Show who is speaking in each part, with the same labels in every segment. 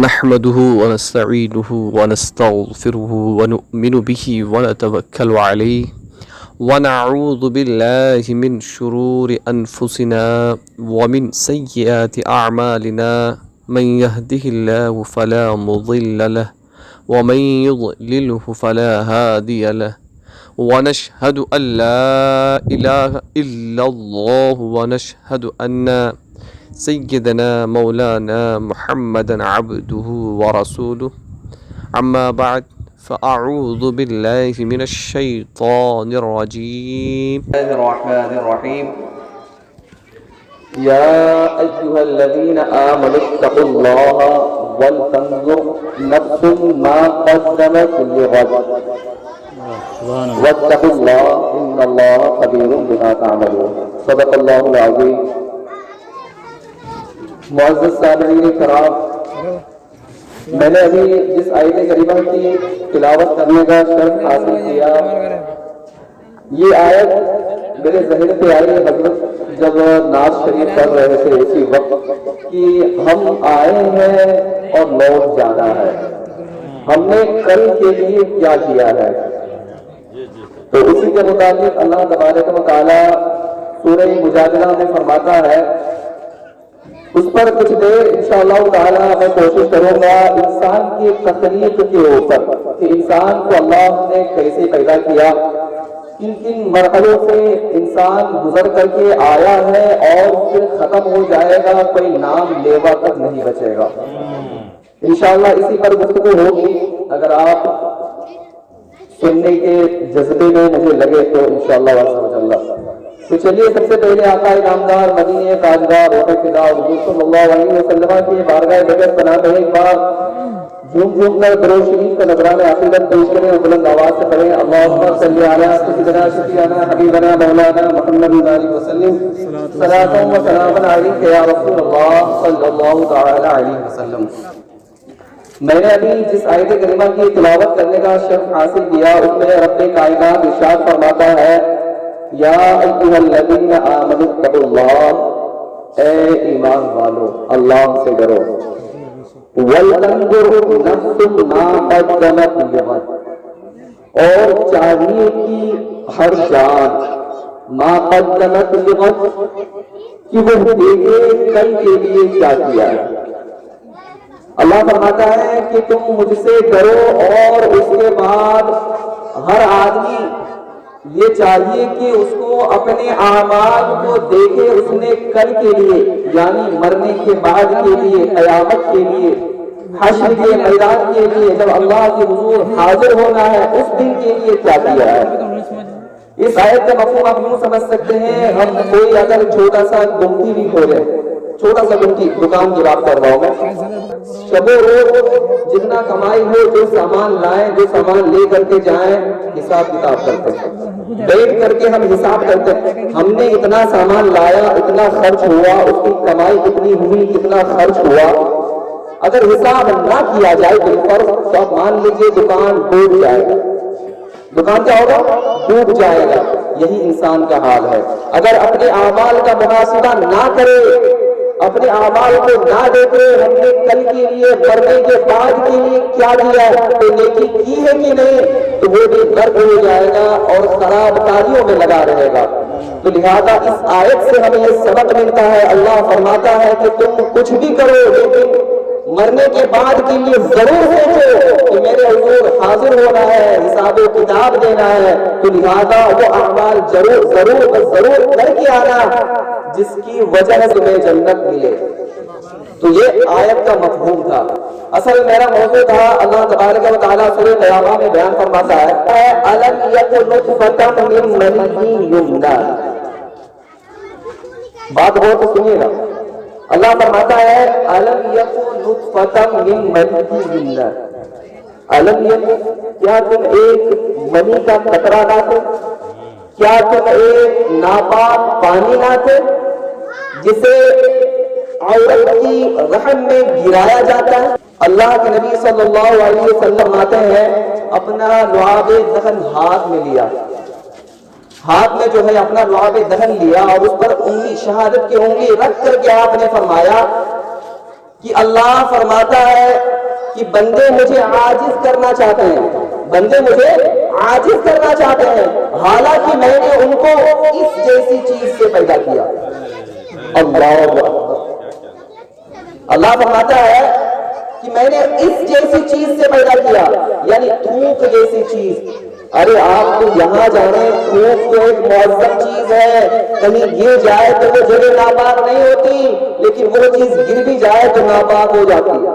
Speaker 1: نحمده ونستعينه ونستغفره ونؤمن به ونتوكل عليه ونعوذ بالله من شرور أنفسنا ومن سيئات أعمالنا من يهده الله فلا مضل له ومن يضلله فلا هادي له ونشهد أن لا إله إلا الله ونشهد أن سيدنا مولانا محمدا عبده ورسوله أما بعد فأعوذ بالله من الشيطان الرجيم بسم الله الرحمن الرحيم يا أيها الذين آمنوا اتقوا الله ولتنظر نفس ما قدمت لغد واتقوا الله إن الله خبير بما تعملون صدق الله العظيم معزز سامعین کرام، میں نے ابھی جس آیت کریمہ کی تلاوت کرنے کا شرف حاصل کیا، یہ آیت میرے ذہن پہ آئی حضرت جب نعت شریف پڑھ رہے تھے اسی وقت کہ ہم آئے ہیں اور لوٹ جانا ہے، ہم نے کل کے لیے کیا کیا ہے۔ تو اسی کے مطابق اللہ تبارک و تعالی سورہ مجادلہ میں فرماتا ہے، اس پر کچھ دیر انشاءاللہ تعالی میں کوشش کروں گا انسان کی تخلیق کے اوپر کہ انسان کو اللہ نے کیسے پیدا کیا، کن کن مرحلوں سے انسان گزر کر کے آیا ہے اور پھر ختم ہو جائے گا، کوئی نام لیوا تک نہیں بچے گا۔ انشاءاللہ اسی پر گفتگو ہوگی، اگر آپ سننے کے جذبے میں مجھے لگے تو انشاءاللہ واسطہ۔ تو چلیے سب سے پہلے آقا نامدار مدینہ تاجدار روح فدا حضور صلی اللہ علیہ وسلم کی بارگاہ بجت پناہ میں ایک بار جھوم جھوم کر درود شریف کا نذرانہ عقیدت پیش کریں اور بلند آواز سے پڑھیں، اللہم صلی علی سیدنا شفیعنا حبیبنا مولانا محمد علیہ وسلم صلاۃ و سلام علیک یا رسول اللہ صلی اللہ تعالی علیہ وسلم۔ میں نے ابھی جس آیت کریمہ کی تلاوت کرنے کا شرف حاصل کیا، اس میں رب کائنات ارشاد فرماتا ہے، یا ایھا الذین آمنوا اتقوا اللہ، اے ایمان والو اللہ سے ڈرو، وَلْتَنظُرْ نَفْسٌ مَا قَدَّمَتْ لِغَدٍ، اور چاہیے کہ ہر جان ما قدمت لغد کہ وہ دیکھے کل کے لیے کیا کیا ہے۔ اللہ فرماتا ہے کہ تم مجھ سے ڈرو، اور اس کے بعد ہر آدمی یہ چاہیے کہ اس کو اپنے اعمال کو دیکھے اس نے کل کے لیے، یعنی مرنے کے بعد کے لیے، قیامت کے لیے، حشر کے میدان کے لیے، جب اللہ کے حضور حاضر ہونا ہے اس دن کے لیے کیا کیا ہے۔ اس آیت کا مفہوم آپ یوں سمجھ سکتے ہیں، ہم کوئی اگر چھوٹا سا گمٹی بھی کھولے، چھوٹا سا گمٹی، دکان کی بات کر رہا ہوں میں، شب و روز جتنا کمائی ہو، جو سامان لائیں، جو سامان لے کر کے جائیں، حساب کتاب کرتے ہیں، بیٹھ کر کے ہم حساب کرتے ہیں، ہم نے اتنا سامان لایا، اتنا خرچ ہوا، اس کی کمائی کتنی ہوئی، کتنا خرچ ہوا۔ اگر حساب نہ کیا جائے بالفرض تو آپ مان لیجئے دکان ڈوب جائے گا، دکان کیا ہوگا؟ ڈوب جائے گا۔ یہی انسان کا حال ہے، اگر اپنے اعمال کا محاسبہ نہ کرے، اپنے اعمال کو نہ دیکھے ہم نے کل کے لیے، مرنے کے بعد کے لیے کیا کیا ہے، تو نیکی کی ہے کہ نہیں، تو وہ بھی غرق ہو جائے گا اور خراب کاریوں میں لگا رہے گا۔ تو لہذا اس آیت سے ہمیں یہ سبق ملتا ہے، اللہ فرماتا ہے کہ تم کچھ بھی کرو لیکن مرنے کے بعد کے لیے ضرور سوچو کہ میرے حضور حاضر ہونا ہے، حساب و کتاب دینا ہے، تو لہذا وہ اعمال ضرور کر کے آنا جس کی وجہ سے تمہیں جنت ملے۔ تو یہ آیت کا مفہوم تھا۔ اصل میرا موضوع تھا، اللہ تبارک و تعالیٰ سورہ قیامہ میں بیان فرماتا ہے، أَلَمْ يَكُنْ نُطْفَةً مِّن مَّنِيٍّ يُمْنَىٰ، بات ہو تو سنیے گا، اللہ فرماتا ہے أَلَمْ يَكُنْ نُطْفَةً مِّن مَّنِيٍّ يُمْنَىٰ، أَلَمْ يَكُنْ، کیا تم ایک منی کا قطرہ نہ تھے، کیا تم ایک ناپاک پانی نہ تھے جسے عورت کی رحم میں گرایا جاتا ہے۔ اللہ کے نبی صلی اللہ علیہ وسلم آتے ہیں، اپنا لعاب دہن ہاتھ میں لیا، ہاتھ میں جو ہے اپنا لعاب دہن لیا اور اس پر انگلی، شہادت کی انگلی رکھ کر کے آپ نے فرمایا کہ اللہ فرماتا ہے کہ بندے مجھے عاجز کرنا چاہتے ہیں، بندے مجھے عاجز کرنا چاہتے ہیں، حالانکہ میں نے ان کو اس جیسی چیز سے پیدا کیا۔ اللہ فرماتا ہے کہ میں نے اس جیسی چیز سے پیدا کیا، یعنی تھوک جیسی چیز۔ ارے آپ تو یہاں جانے، تھوک تو ایک معظم چیز ہے، کہیں گر جائے تو وہ جگہ ناپاک نہیں ہوتی، لیکن وہ چیز گر بھی جائے تو ناپاک ہو جاتی ہے،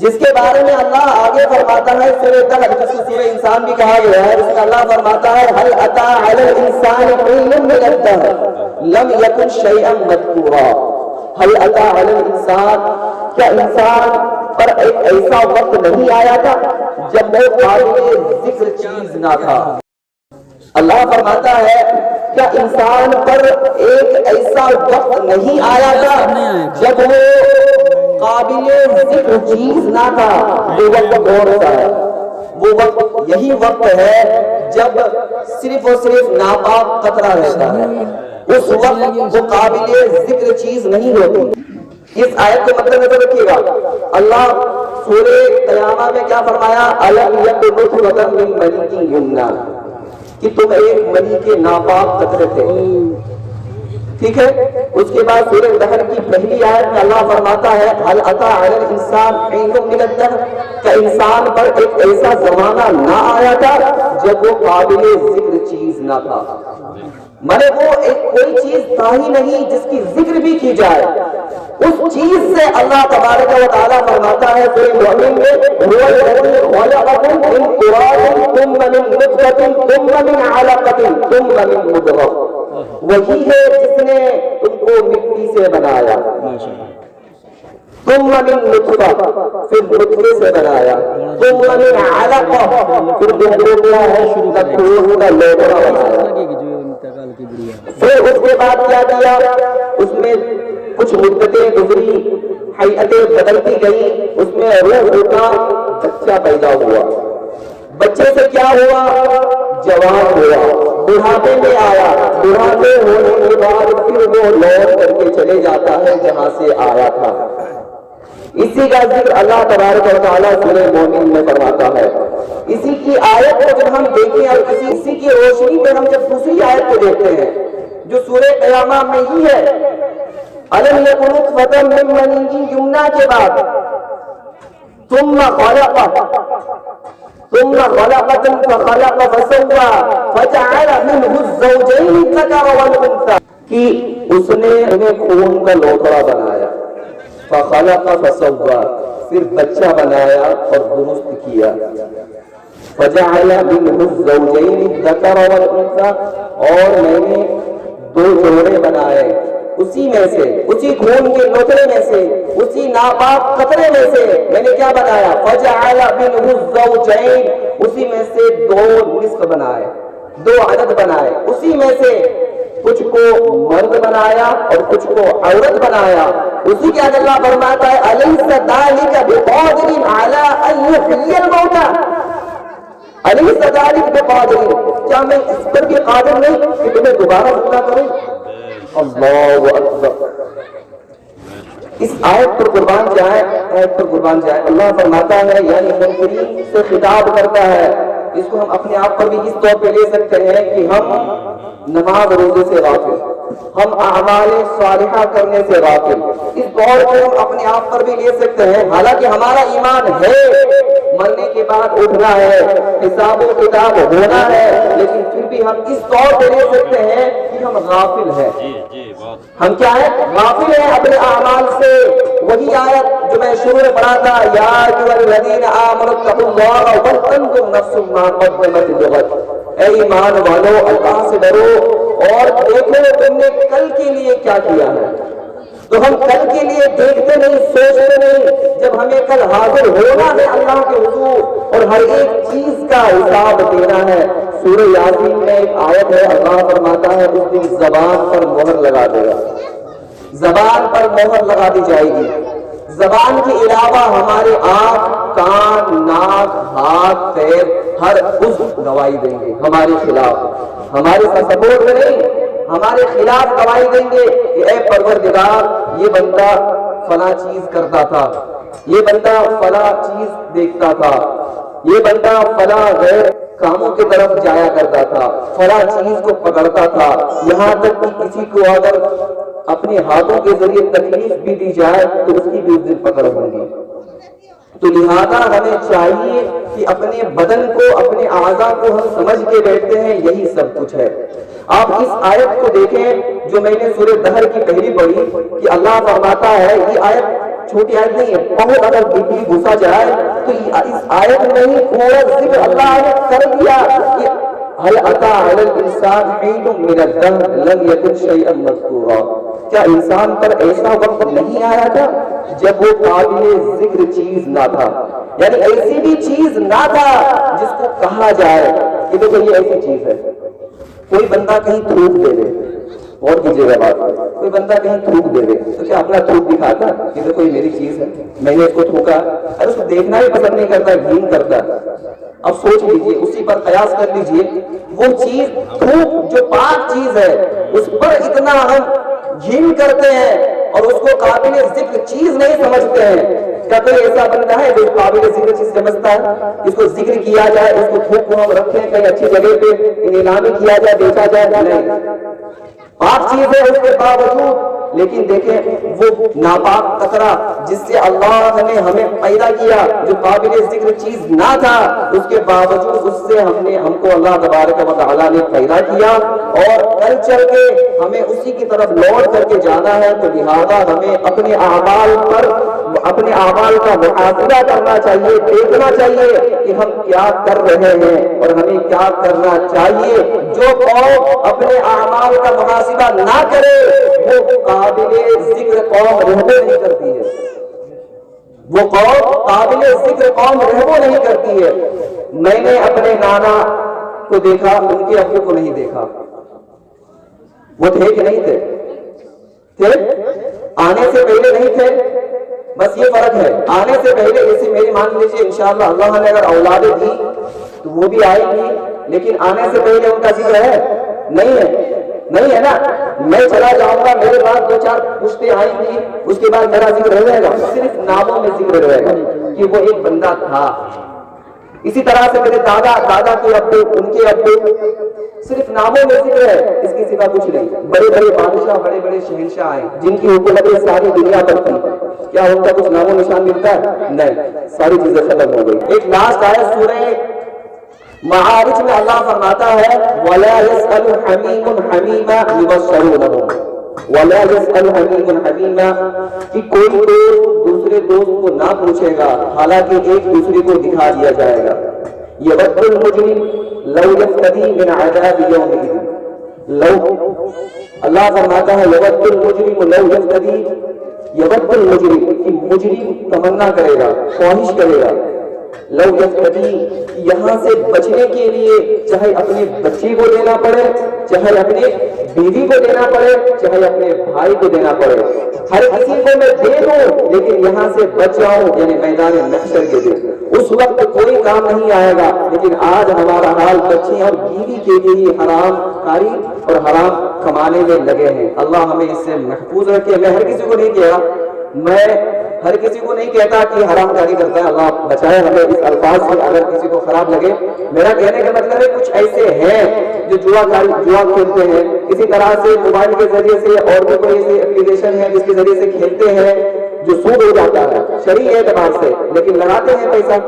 Speaker 1: جس کے بارے میں اللہ آگے فرماتا ہے سورہ دہر، جس کو سورہ انسان بھی کہا گیا ہے، اس میں اللہ فرماتا ہے هل اتى على الانسان حين من الدهر لم يكن شيئا مذكورا۔ هل اتى على الانسان، کیا انسان پر ایک ایسا وقت نہیں آیا تھا جب وہ قابل ذکر چیز نہ تھا؟ اللہ فرماتا ہے کیا انسان پر ایک ایسا وقت نہیں آیا تھا جب وہ قابل ذکر چیز نہ تھا؟ وہ وقت کون سا ہے؟ وہ وقت یہی وقت ہے جب صرف اور صرف ناپاک قطرہ رہتا ہے، اس وقت وہ قابل ذکر چیز نہیں ہوتی۔ اس آیت کو مد نظر رکھیے گا، اللہ سورہ قیامہ میں کیا فرمایا؟ أَلَمْ يَكُنْ نُطْفَةً مِّن مَّنِيٍّ يُمْنَىٰ، کہ تم ایک منی کے ناپاک قطرے تھے، ٹھیک ہے؟ اس کے بعد سورہ دہر کی پہلی آیت میں اللہ فرماتا ہے هل اتى على الانسان حين من الدهر، کہ انسان پر ایک ایسا زمانہ نہ آیا تھا جب وہ قابل ذکر چیز نہ تھا، مانے وہ ایک کوئی چیز تھا ہی نہیں جس کی ذکر بھی کی جائے۔ اس چیز سے اللہ تبارک و تعالیٰ فرماتا ہے سورہ مومن میں هو الذی خلقکم من تراب ثم من نطفة ثم من علقة ثم من مضغة، وہی ہے جس نے تم کو مٹی سے بنایا، ثم من نطفہ، پھر نطفے سے بنایا، ثم من علقہ، پھر دل کیا ہے خون کا لوتھڑا بنایا، پھر اس کے بعد کیا کیا؟ اس میں کچھ مدتیں گزری، حیاتیں بدلتی گئی، اس میں روح کا بچہ پیدا ہوا، بچے سے کیا ہوا؟ جوان ہوا، بڑھاپے میں آیا، بڑھاپے ہونے کے بعد پھر وہ لوٹ کر کے چلے جاتا ہے جہاں سے آیا تھا۔ اسی کا ذکر اللہ تبارک و تعالیٰ سورہ مومن میں فرماتا ہے۔ اسی کی آیت کو جب ہم دیکھیں اور اسی کی روشنی میں ہم جب دوسری آیت کو دیکھتے ہیں جو سورہ قیامہ میں ہی ہے، أَلَمْ يَكُنْ نُطْفَةً مِّن مَّنِيٍّ يُمْنَىٰ کے بعد ثُمَّ خَلَقَ فَسَوَّىٰ فَجَعَلَ مِنْهُ الزَّوْجَيْنِ الذَّكَرَ وَالْأُنثَىٰ، کہ اس نے ہمیں خون کا لوتھڑا بنایا، فَخَلَقَ فَسَوَّىٰ، پھر بچہ بنایا اور درست کیا، فَجَعَلَ مِنْهُ الزَّوْجَيْنِ الذَّكَرَ وَالْأُنثَىٰ، اور میں نے دو جوڑے بنائے اسی میں سے، اسی خون کے لوتھڑے میں سے، اسی ناپاک قطرے میں سے میں نے کیا بنایا؟ فَجَعَلَ مِنْهُ الزَّوْجَيْنِ، اسی میں سے دو نصف بنائے، دو عدد بنائے، اسی میں سے کچھ کو مرد بنایا اور کچھ کو عورت بنایا۔ اسی کے بعد اللہ فرماتا ہے أَلَيْسَ ذَلِكَ بِقَادِرٍ عَلَىٰ أَن يُحْيِيَ الْمَوْتَىٰ، أَلَيْسَ ذَلِكَ بِقَادِرٍ، کیا میں اس پر بھی قادر نہیں کہ تمہیں دوبارہ زندہ کروں؟ اللہ اکبر۔ اس آیت پر قربان جائے، آیت پر قربان جائے، اللہ فرماتا ہے یعنی منکرین سے خطاب کرتا ہے، اس کو ہم اپنے آپ پر بھی اس طور پہ لے سکتے ہیں کہ ہم نماز روزے سے غافل، ہم اعمال صالحہ کرنے سے غافل، اس طور پہ ہم اپنے آپ پر بھی لے سکتے ہیں، حالانکہ ہمارا ایمان ہے مرنے کے بعد اٹھنا ہے، حساب و کتاب ہونا ہے، لیکن پھر بھی ہم اس طور پہ لے سکتے ہیں کہ ہم غافل ہیں۔ ہم کیا ہے؟ غافل ہیں اپنے اعمال سے۔ وہی آیت جو میں شروع میں پڑھا تھا، یا ایھا الذین آمنوا اتقوا اللہ ولتنظر نفس ما قدمت لغد، اے ایمان والو اللہ سے ڈرو اور دیکھو تم نے کل کے لیے کیا کیا ہے۔ تو ہم کل کے لیے دیکھتے نہیں، سوچتے نہیں، جب ہمیں کل حاضر ہونا ہے اللہ کے حضور اور ہر ایک چیز کا حساب دینا ہے۔ سورہ یاسین میں ایک آیت ہے، اللہ فرماتا ہے اس دن زبان پر مہر لگا دے گا، زبان پر مہر لگا دی جائے گی۔ زبان کے علاوہ ہمارے آنکھ، کان، ناک، ہاتھ، پیر، ہر عضو گواہی دیں گے ہمارے خلاف، ہمارے ساتھ سپورٹ کریں، ہمارے خلاف گواہی دیں گے کہ اے پروردگار یہ بندہ فلاں چیز کرتا تھا، یہ بندہ فلاں چیز دیکھتا تھا، یہ بندہ فلاں غیر کاموں کی طرف جایا کرتا تھا، فلاں چیز کو پکڑتا تھا، یہاں تک کہ کسی کو اگر اپنے ہاتھوں کے ذریعے تکلیف بھی دی جائے تو اس کی بھی اس دن پکڑ ہوگی۔ تو لہذا ہمیں چاہیے کہ اپنے بدن کو، اپنے اعضاء کو ہم سمجھ کے بیٹھتے ہیں یہی سب کچھ ہے۔ آپ اس آیت کو دیکھیں جو میں نے سورہ دہر کی پہلی پڑھی کہ اللہ فرماتا ہے، یہ آیت چھوٹی آیت نہیں ہے، بہت اگر ڈیپلی گھسا جائے تو اس آیت میں ہی پورا ذکر اللہ نے کر دیا کہ هل اتى على الانسان حين من الدهر لم يكن شيئا مذكورا، کیا انسان پر ایسا وقت نہیں آیا تھا جب وہ قابل ذکر چیز نہ تھا، یعنی ایسی بھی چیز نہ تھا جس کو کہا جائے کہ دیکھو یہ ایسی چیز ہے۔ کوئی بندہ کہیں تھوک دے دے، اور کیجیے گا بات، کوئی بندہ کہیں تھوک دے دے تو کیا اپنا تھوک دکھاتا کہ دیکھو یہ میری چیز ہے، میں نے اس کو تھوکا؟ ارے اس کو دیکھنا بھی پسند نہیں کرتا، گھین کرتا۔ اب سوچ لیجئے، اسی پر قیاس کر لیجئے، وہ چیز تھوک جو پاک چیز ہے اس پر اتنا ہم گھین کرتے ہیں اور اس کو قابل ذکر چیز نہیں سمجھتے ہیں۔ کیا کوئی ایسا بندہ ہے جو قابل ذکر چیز سمجھتا ہے؟ اس کو ذکر کیا جائے، اس کو تھوک کو ہم رکھیں کہیں اچھی جگہ پہ نیلامی کیا جائے، بیچا جائے؟ نہیں، پاک چیز ہے اس کے باوجود۔ لیکن دیکھیں وہ ناپاک قطرہ جس سے اللہ نے ہمیں پیدا کیا، جو قابل ذکر چیز نہ تھا، اس کے باوجود اس سے ہم کو اللہ تبارک و تعالیٰ نے پیدا کیا، اور کل چل کے ہمیں اسی کی طرف لوٹ کر کے جانا ہے۔ تو لہذا ہمیں اپنے اعمال پر، اپنے اعمال کا محاسبہ کرنا چاہیے، دیکھنا چاہیے کہ ہم کیا کر رہے ہیں اور ہمیں کیا کرنا چاہیے۔ جو قوم اپنے اعمال کا محاسبہ نہ کرے وہ قابل ذکر قوم رہبو نہیں کرتی ہے، وہ قوم قابل ذکر قوم رہبو نہیں کرتی ہے۔ میں نے اپنے نانا کو دیکھا، ان کے ابو کو نہیں دیکھا۔ وہ تھے کہ نہیں تھے؟ تھے، آنے سے پہلے نہیں تھے، بس یہ فرق ہے۔ آنے سے پہلے جیسے میری مان لیجیے انشاءاللہ اللہ نے اگر اولادیں دی تو وہ بھی آئے گی، لیکن آنے سے پہلے ان کا ذکر ہے؟ نہیں ہے، نہیں ہے نا۔ میں چلا جاؤں گا، میرے بعد دو چار پشتے آئیں گی، اس کے بعد میرا ذکر رہے گا، صرف ناموں میں ذکر رہے گا کہ وہ ایک بندہ تھا۔ اسی طرح سے میرے دادا، دادا کے ابو، ان کے ابو، صرف ناموں میں ذکر ہے، اس کی سوا کچھ نہیں۔ بڑے بڑے بادشاہ، بڑے بڑے شہنشاہ آئے جن کی حکومتیں ساری دنیا پر تھی، کیا ان کا کچھ نام و نشان ملتا ہے؟ نہیں، ساری چیزیں ختم ہو گئی۔ ایک لاسٹ آیت سورہ معارج میں اللہ فرماتا ہے وَلَا يَسْأَلُ حَمِيمٌ حَمِيمًا يُبَصَّرُونَهُ، وَلَا يَسْأَلُ حَمِيمٌ حَمِيمًا، کہ کوئی دوست دوسرے دوست کو نہ پوچھے گا حالانکہ ایک دوسرے کو دکھا دیا جائے گا۔ يَوَدُّ الْمُجْرِمُ لَوْ يَفْتَدِي مِنْ عَذَابِ يَوْمِئِذٍ، لو اللہ فرماتا ہے يَوَدُّ الْمُجْرِمُ لَوْ يَفْتَدِي، يَوَدُّ الْمُجْرِمُ کہ مجرم تمنا کرے گا، خواہش کرے گا، لو یفتدی یہاں سے بچنے کے لیے چاہے اپنے بچے کو دینا پڑے، چاہے اپنے بیوی کو دینا پڑے، چاہے اپنے بھائی کو دینا پڑے، ہر کسی کو میں دے دوں لیکن یہاں سے بچ جاؤں، یعنی میدان محشر کے دن اس وقت کوئی کام نہیں آئے گا۔ لیکن آج ہمارا حال بچے اور بیوی کے لیے ہی حرام کاری اور حرام کمانے میں لگے ہیں۔ اللہ ہمیں اس سے محفوظ رکھے۔ میں ہر کسی کو نہیں کہہ رہا، میں ہر کسی کو نہیں کہتا کہ حرام کاری کرتا ہے، اللہ بچائے ہمیں اس الفاظ سے اگر کسی کو خراب لگے۔ میرا کہنے کا مطلب ہے کچھ ایسے ہیں جو جوا کھیلتے ہیں، اسی طرح سے موبائل کے ذریعے سے اور بھی کوئی ایسی اپلیکیشن ہے جس کے ذریعے سے کھیلتے ہیں جو سود ہو جاتا ہے شرعی اعتبار سے، لیکن لگاتے ہیں پیسہ۔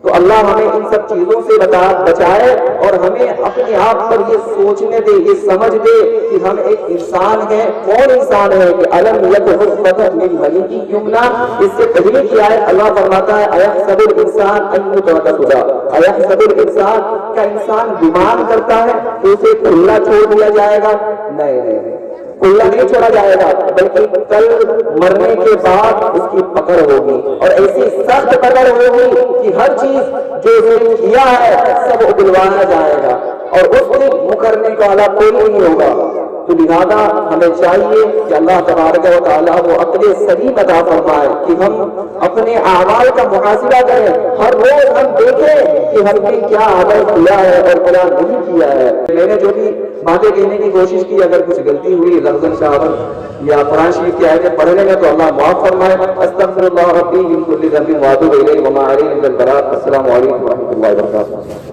Speaker 1: تو اللہ ہمیں ان سب چیزوں سے بچائے اور ہمیں اپنے آپ پر یہ سوچنے دے، یہ سمجھ دے کہ ہم ایک انسان ہیں۔ کون انسان ہے کہ الم یکن نطفۃ من منی یمنی، اس سے پہلے کی آیت اللہ فرماتا ہے ایحسب الانسان ان یترک سدی، ایحسب الانسان، کا انسان گمان کرتا ہے کہ اسے کھلا چھوڑ دیا جائے گا؟ نہیں نہیں نہیں، کھلا نہیں چھوڑا جائے گا، بلکہ کل مرنے کے بعد اس کی پکڑ ہوگی، اور ایسی سخت پکڑ ہوگی کہ ہر چیز جو اس نے کیا ہے سب اگلوایا جائے گا، اور اس دن مکرنے کا والا کوئی نہیں ہوگا۔ تو لہذا ہمیں چاہیے کہ اللہ تبارک و تعالیٰ وہ عقل سلیم عطا فرمائے کہ ہم اپنے اعمال کا محاسبہ کریں، ہر روز ہم دیکھیں کہ ہم نے کیا عمل کیا ہے اور کیا نہیں کیا ہے۔ میں نے جو بھی باتیں کہنے کی کوشش کی، اگر کچھ غلطی ہوئی لفظ شہادت یا قرآن شریف کی آیتیں پڑھ لیں گے تو اللہ معاف فرمائے۔ استغفر اللہ ربی من کل ذنب واتوب الیہ وما علیہ الا البلاغ۔ السلام علیکم ورحمۃ اللہ وبرکاتہ۔